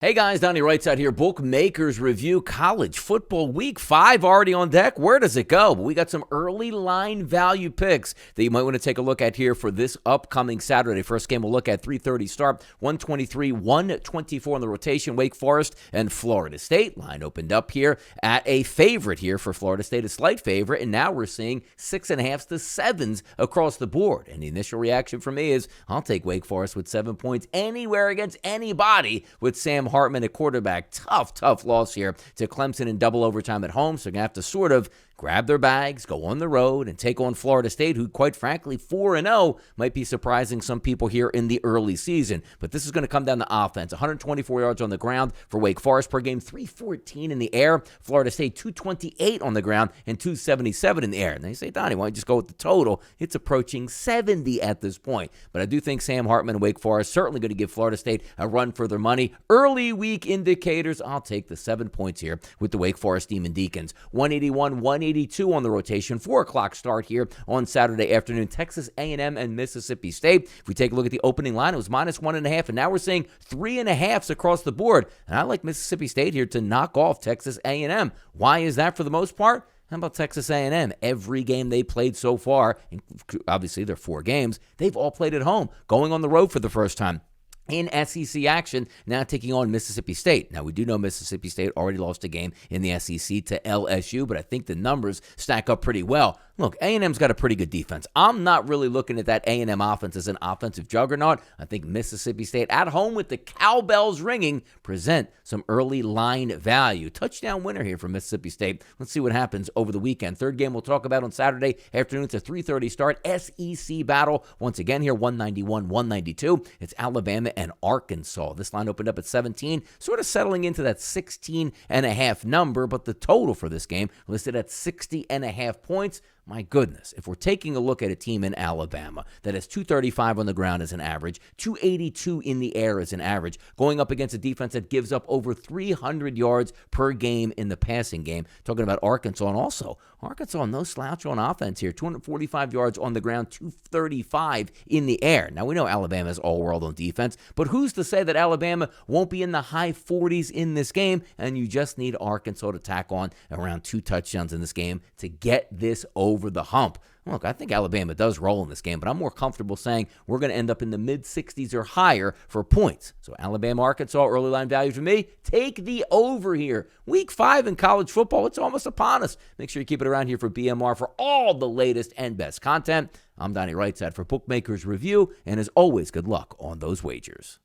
Hey guys, Donnie RightSide here. Bookmakers review college football week 5 already on deck. Where does it go? We got some early line value picks that you might want to take a look at here for this upcoming Saturday. First game we'll look at 3:30 start, 123, 124 on the rotation. Wake Forest and Florida State. Line opened up here at a favorite here for Florida State, a slight favorite, and now we're seeing 6.5s to 7s across the board. And the initial reaction for me is I'll take Wake Forest with 7 points anywhere against anybody with Sam Hartman at quarterback. Tough loss here to Clemson in double overtime at home. So they're going to have to sort of grab their bags, go on the road, and take on Florida State, who, quite frankly, 4-0 might be surprising some people here in the early season. But this is going to come down to offense. 124 yards on the ground for Wake Forest per game, 314 in the air. Florida State, 228 on the ground and 277 in the air. And they say, Donnie, why don't you just go with the total? It's approaching 70 at this point. But I do think Sam Hartman and Wake Forest certainly going to give Florida State a run for their money. Early week indicators, I'll take the 7 points here with the Wake Forest Demon Deacons. 181, 182 on the rotation. 4 o'clock start here on Saturday afternoon. Texas A&M and Mississippi State. If we take a look at the opening line, it was -1.5, and now we're seeing 3.5s across the board. And I like Mississippi State here to knock off Texas A&M. Why is that for the most part? How about Texas A&M? Every game they played so far, obviously they're 4 games, they've all played at home, going on the road for the first time in SEC action, now taking on Mississippi State. Now, we do know Mississippi State already lost a game in the SEC to LSU, but I think the numbers stack up pretty well. Look, A&M's got a pretty good defense. I'm not really looking at that A&M offense as an offensive juggernaut. I think Mississippi State, at home with the cowbells ringing, present some early line value. Touchdown winner here for Mississippi State. Let's see what happens over the weekend. Third game we'll talk about on Saturday afternoon. It's a 3:30 start. SEC battle. Once again here, 191, 192. It's Alabama and Arkansas. This line opened up at 17, sort of settling into that 16.5 number, but the total for this game listed at 60.5 points. My goodness, if we're taking a look at a team in Alabama that has 235 on the ground as an average, 282 in the air as an average, going up against a defense that gives up over 300 yards per game in the passing game, talking about Arkansas, and also Arkansas, no slouch on offense here, 245 yards on the ground, 235 in the air. Now, we know Alabama is all-world on defense, but who's to say that Alabama won't be in the high 40s in this game, and you just need Arkansas to tack on around 2 touchdowns in this game to get this over the hump. Look, I think Alabama does roll in this game, but I'm more comfortable saying we're going to end up in the mid-60s or higher for points. So Alabama, Arkansas, early line value for me. Take the over here. Week 5 in college football, it's almost upon us. Make sure you keep it around here for BMR for all the latest and best content. I'm Donnie RightSide for Bookmakers Review, and as always, good luck on those wagers.